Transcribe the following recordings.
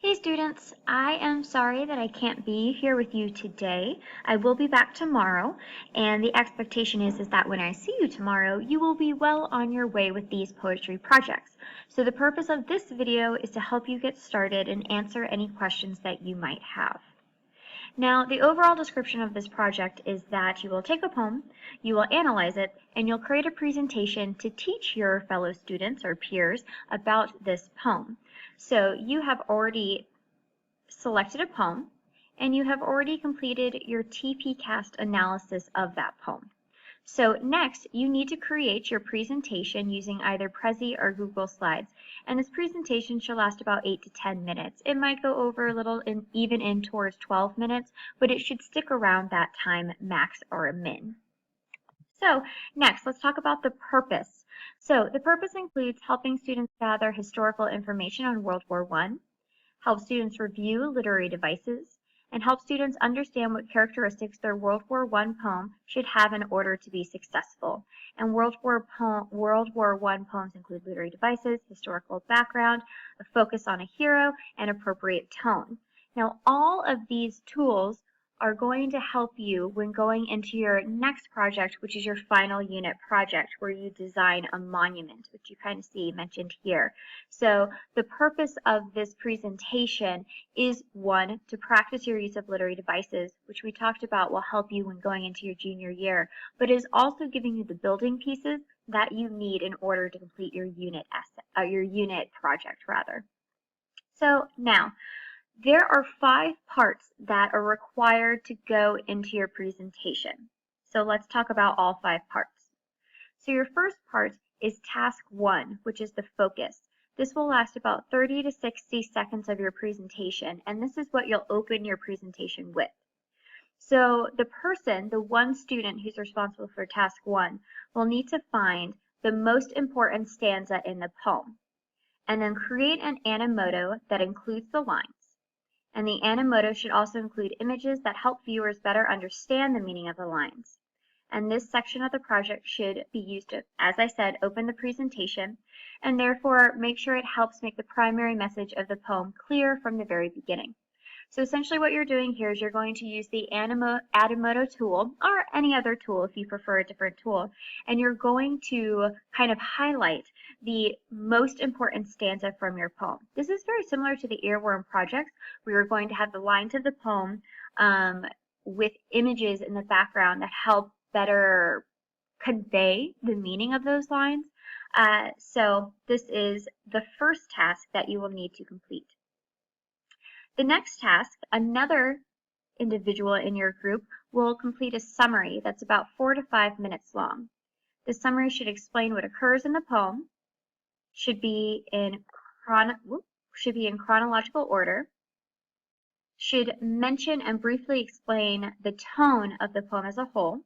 Hey students, I am sorry that I can't be here with you today. I will be back tomorrow, and the expectation is that when I see you tomorrow, you will be well on your way with these poetry projects. So the purpose of this video is to help you get started and answer any questions that you might have. Now, the overall description of this project is that you will take a poem, you will analyze it, and you'll create a presentation to teach your fellow students or peers about this poem. So you have already selected a poem, and you have already completed your TP-cast analysis of that poem. So next, you need to create your presentation using either Prezi or Google Slides, and this presentation should last about 8 to 10 minutes. It might go over a little and even in towards 12 minutes, but it should stick around that time max or a min. So next, let's talk about the purpose. So the purpose includes helping students gather historical information on World War I, help students review literary devices, and help students understand what characteristics their World War I poem should have in order to be successful. And World War I poems include literary devices, historical background, a focus on a hero, and appropriate tone. Now, all of these tools are going to help you when going into your next project, which is your final unit project, where you design a monument, which you kind of see mentioned here. So the purpose of this presentation is, one, to practice your use of literary devices, which we talked about will help you when going into your junior year, but is also giving you the building pieces that you need in order to complete your unit project rather. So now, there are 5 parts that are required to go into your presentation. So let's talk about all 5 parts. So your first part is task 1, which is the focus. This will last about 30 to 60 seconds of your presentation, and this is what you'll open your presentation with. So the one student who's responsible for task 1, will need to find the most important stanza in the poem, and then create an animoto that includes the lines. And the animoto should also include images that help viewers better understand the meaning of the lines. And this section of the project should be used to, as I said, open the presentation, and therefore make sure it helps make the primary message of the poem clear from the very beginning. So essentially what you're doing here is you're going to use the Animoto tool, or any other tool if you prefer a different tool, and you're going to kind of highlight the most important stanza from your poem. This is very similar to the earworm projects, where you're going to have the lines of the poem with images in the background that help better convey the meaning of those lines. So this is the first task that you will need to complete. The next task, another individual in your group will complete a summary that's about 4 to 5 minutes long. The summary should explain what occurs in the poem, should be in chronological order, should mention and briefly explain the tone of the poem as a whole,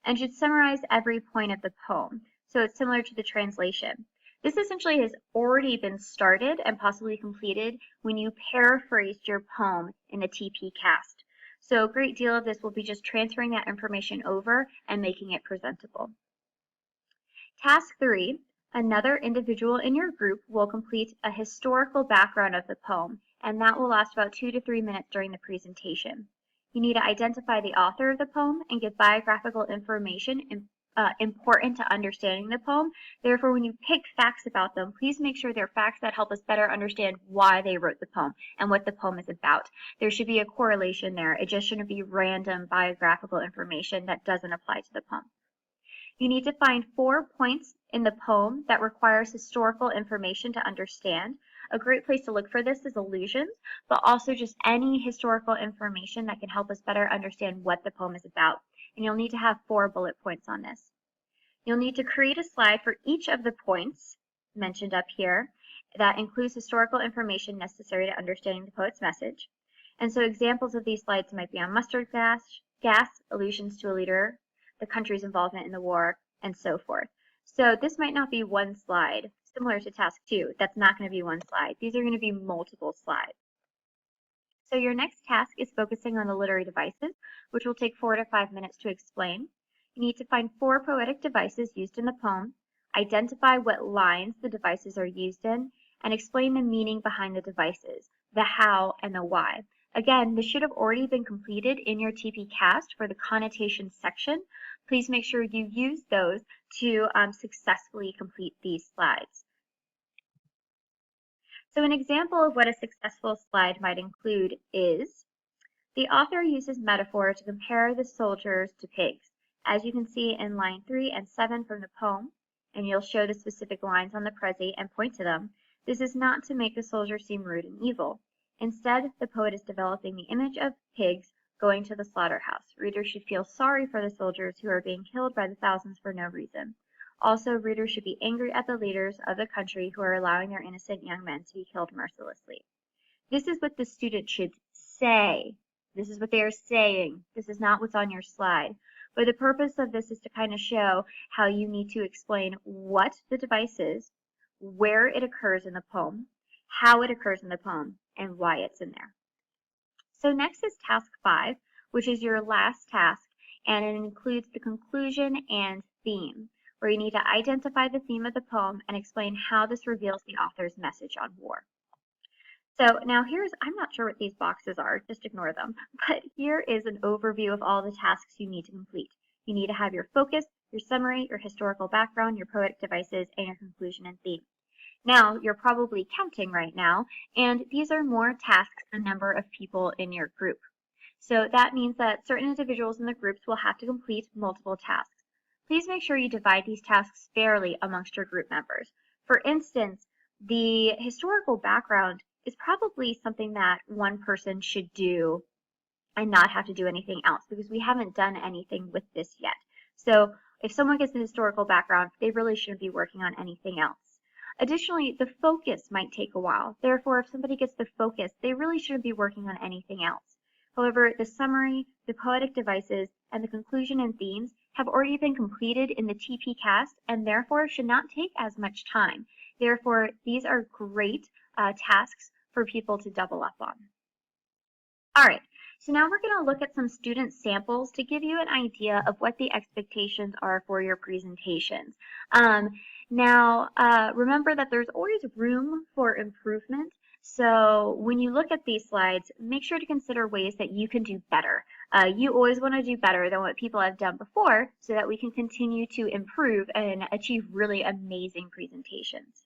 and should summarize every point of the poem. So it's similar to the translation. This essentially has already been started and possibly completed when you paraphrased your poem in the TP cast. So a great deal of this will be just transferring that information over and making it presentable. Task 3, another individual in your group will complete a historical background of the poem, and that will last about 2 to 3 minutes during the presentation. You need to identify the author of the poem and give biographical information important to understanding the poem. Therefore, when you pick facts about them, please make sure they're facts that help us better understand why they wrote the poem and what the poem is about. There should be a correlation there. It just shouldn't be random biographical information that doesn't apply to the poem. You need to find 4 points in the poem that requires historical information to understand. A great place to look for this is allusions, but also just any historical information that can help us better understand what the poem is about. And you'll need to have 4 bullet points on this. You'll need to create a slide for each of the points mentioned up here that includes historical information necessary to understanding the poet's message. And so examples of these slides might be on mustard gas, allusions to a leader, the country's involvement in the war, and so forth. So this might not be one slide, similar to task 2. That's not going to be one slide. These are going to be multiple slides. So your next task is focusing on the literary devices, which will take 4 to 5 minutes to explain. You need to find 4 poetic devices used in the poem, identify what lines the devices are used in, and explain the meaning behind the devices, the how and the why. Again, this should have already been completed in your TP cast for the connotation section. Please make sure you use those to successfully complete these slides. So an example of what a successful slide might include is the author uses metaphor to compare the soldiers to pigs. As you can see in line 3 and 7 from the poem, and you'll show the specific lines on the Prezi and point to them, this is not to make the soldiers seem rude and evil. Instead, the poet is developing the image of pigs going to the slaughterhouse. Readers should feel sorry for the soldiers who are being killed by the thousands for no reason. Also, readers should be angry at the leaders of the country who are allowing their innocent young men to be killed mercilessly. This is what the student should say. This is what they are saying. This is not what's on your slide. But the purpose of this is to kind of show how you need to explain what the device is, where it occurs in the poem, how it occurs in the poem, and why it's in there. So next is task 5, which is your last task, and it includes the conclusion and theme, where you need to identify the theme of the poem and explain how this reveals the author's message on war. So now I'm not sure what these boxes are, just ignore them, but here is an overview of all the tasks you need to complete. You need to have your focus, your summary, your historical background, your poetic devices, and your conclusion and theme. Now, you're probably counting right now, and these are more tasks than the number of people in your group. So that means that certain individuals in the groups will have to complete multiple tasks. Please make sure you divide these tasks fairly amongst your group members. For instance, the historical background is probably something that one person should do and not have to do anything else because we haven't done anything with this yet. So if someone gets the historical background, they really shouldn't be working on anything else. Additionally, the focus might take a while. Therefore, if somebody gets the focus, they really shouldn't be working on anything else. However, the summary, the poetic devices, and the conclusion and themes have already been completed in the TP cast and therefore should not take as much time. Therefore, these are great tasks for people to double up on. All right, so now we're going to look at some student samples to give you an idea of what the expectations are for your presentations. Remember that there's always room for improvement. So when you look at these slides, make sure to consider ways that you can do better. You always want to do better than what people have done before so that we can continue to improve and achieve really amazing presentations.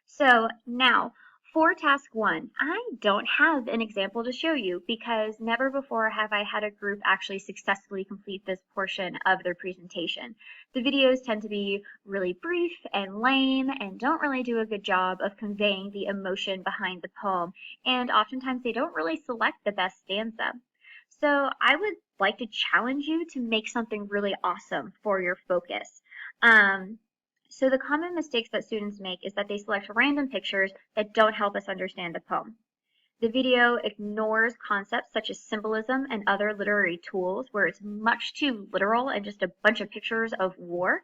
So now, for task 1, I don't have an example to show you because never before have I had a group actually successfully complete this portion of their presentation. The videos tend to be really brief and lame and don't really do a good job of conveying the emotion behind the poem, and oftentimes they don't really select the best stanza. So I would like to challenge you to make something really awesome for your focus. So the common mistakes that students make is that they select random pictures that don't help us understand the poem. The video ignores concepts such as symbolism and other literary tools where it's much too literal and just a bunch of pictures of war,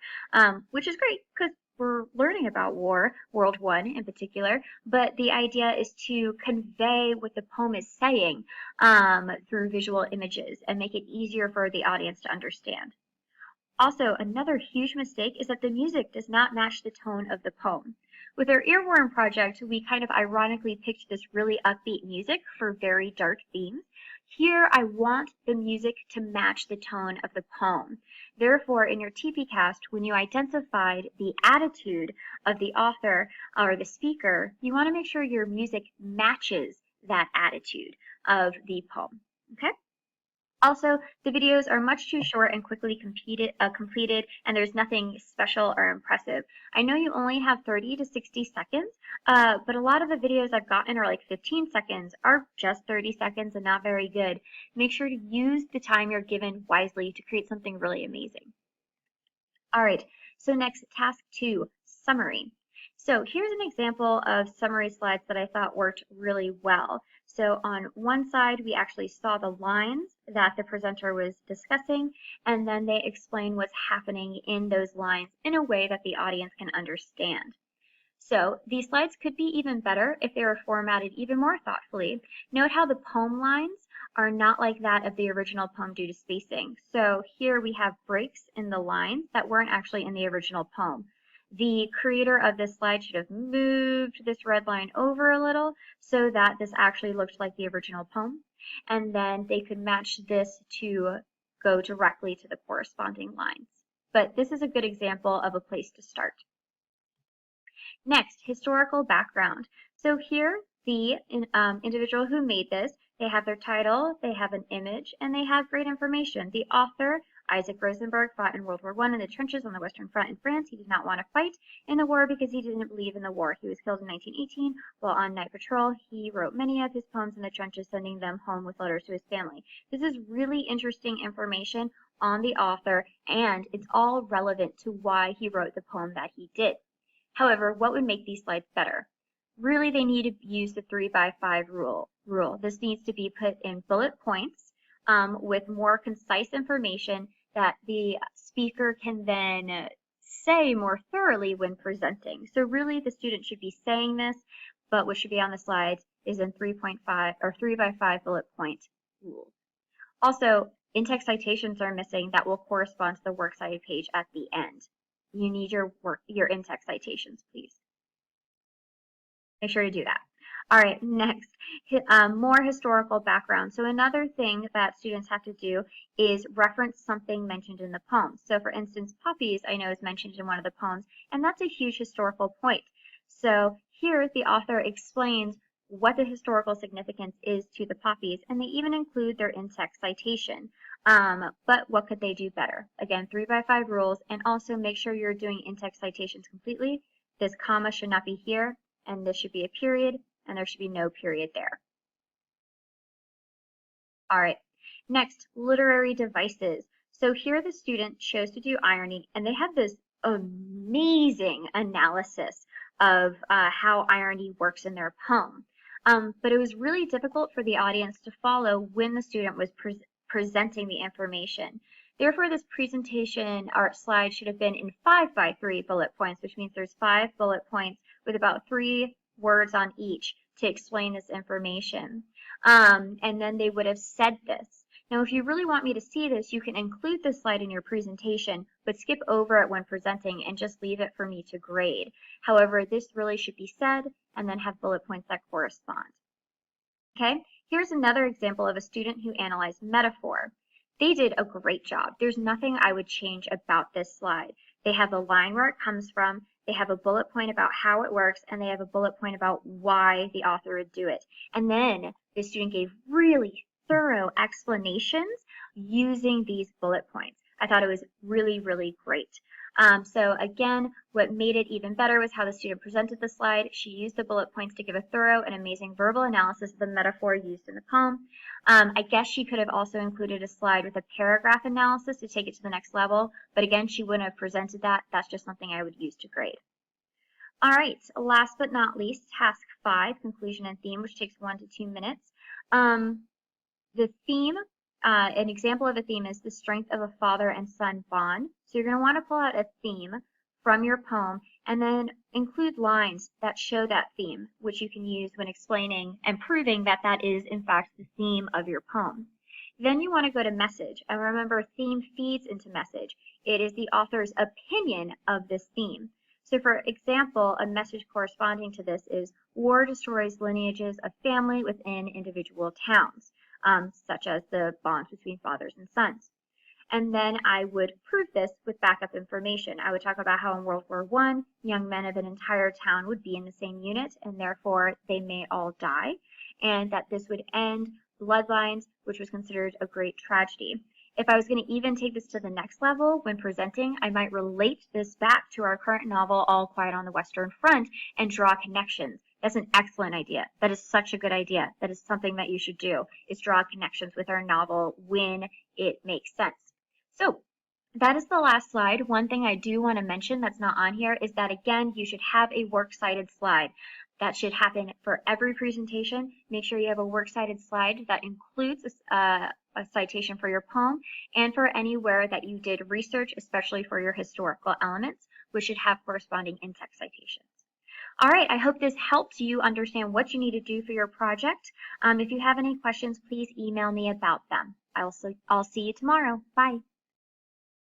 which is great because we're learning about war, World War I in particular, but the idea is to convey what the poem is saying through visual images and make it easier for the audience to understand. Also, another huge mistake is that the music does not match the tone of the poem. With our Earworm project, we kind of ironically picked this really upbeat music for very dark themes. Here, I want the music to match the tone of the poem. Therefore, in your TP cast, when you identified the attitude of the author or the speaker, you want to make sure your music matches that attitude of the poem. Okay? Also, the videos are much too short and quickly completed, and there's nothing special or impressive. I know you only have 30 to 60 seconds, but a lot of the videos I've gotten are like 15 seconds, are just 30 seconds and not very good. Make sure to use the time you're given wisely to create something really amazing. All right, so next, task 2, summary. So here's an example of summary slides that I thought worked really well. So on one side, we actually saw the lines that the presenter was discussing, and then they explain what's happening in those lines in a way that the audience can understand. So these slides could be even better if they were formatted even more thoughtfully. Note how the poem lines are not like that of the original poem due to spacing. So here we have breaks in the lines that weren't actually in the original poem. The creator of this slide should have moved this red line over a little so that this actually looked like the original poem, and then they could match this to go directly to the corresponding lines. But this is a good example of a place to start. Next, historical background. So here, the individual who made this, they have their title, they have an image, and they have great information. The author, Isaac Rosenberg, fought in World War I in the trenches on the Western Front in France. He did not want to fight in the war because he didn't believe in the war. He was killed in 1918 while on night patrol. He wrote many of his poems in the trenches, sending them home with letters to his family. This is really interesting information on the author, and it's all relevant to why he wrote the poem that he did. However, what would make these slides better? Really, they need to use the 3x5 rule. This needs to be put in bullet points with more concise information that the speaker can then say more thoroughly when presenting. So really, the student should be saying this, but what should be on the slides is in 3.5 or 3x5 bullet point rule. Also, in-text citations are missing that will correspond to the works cited page at the end. You need your in-text citations, please. Make sure to do that. All right, next, more historical background. So another thing that students have to do is reference something mentioned in the poem. So for instance, puppies, I know, is mentioned in one of the poems, and that's a huge historical point. So here the author explains what the historical significance is to the poppies, and they even include their in-text citation. But what could they do better? Again, 3x5 rules, and also make sure you're doing in-text citations completely. This comma should not be here, and this should be a period, and there should be no period there. All right, next, literary devices. So here the student chose to do irony, and they have this amazing analysis of how irony works in their poem. But it was really difficult for the audience to follow when the student was presenting the information. Therefore, this presentation art slide should have been in 5x3 bullet points, which means there's 5 bullet points with about 3 words on each to explain this information. And then they would have said this. Now, if you really want me to see this, you can include this slide in your presentation, but skip over it when presenting and just leave it for me to grade. However, this really should be said and then have bullet points that correspond. Okay, here's another example of a student who analyzed metaphor. They did a great job. There's nothing I would change about this slide. They have the line where it comes from, they have a bullet point about how it works, and they have a bullet point about why the author would do it. And then the student gave really thorough explanations using these bullet points. I thought it was really, really great. So again, what made it even better was how the student presented the slide. She used the bullet points to give a thorough and amazing verbal analysis of the metaphor used in the poem. I guess she could have also included a slide with a paragraph analysis to take it to the next level, but again, she wouldn't have presented that. That's just something I would use to grade. All right, last but not least, task 5, conclusion and theme, which takes 1 to 2 minutes. The theme, an example of a theme is the strength of a father and son bond. So you're going to want to pull out a theme from your poem and then include lines that show that theme, which you can use when explaining and proving that that is in fact the theme of your poem. Then you want to go to message, and remember, theme feeds into message. It is the author's opinion of this theme. So for example, a message corresponding to this is war destroys lineages of family within individual towns, such as the bonds between fathers and sons. And then I would prove this with backup information. I would talk about how in World War I, young men of an entire town would be in the same unit, and therefore they may all die, and that this would end bloodlines, which was considered a great tragedy. If I was going to even take this to the next level when presenting, I might relate this back to our current novel, All Quiet on the Western Front, and draw connections. That's an excellent idea. That is such a good idea. That is something that you should do, is draw connections with our novel when it makes sense. So that is the last slide. One thing I do want to mention that's not on here is that, again, you should have a works cited slide. That should happen for every presentation. Make sure you have a works cited slide that includes a citation for your poem and for anywhere that you did research, especially for your historical elements, which should have corresponding in-text citations. All right, I hope this helps you understand what you need to do for your project. If you have any questions, please email me about them. I'll see you tomorrow. Bye.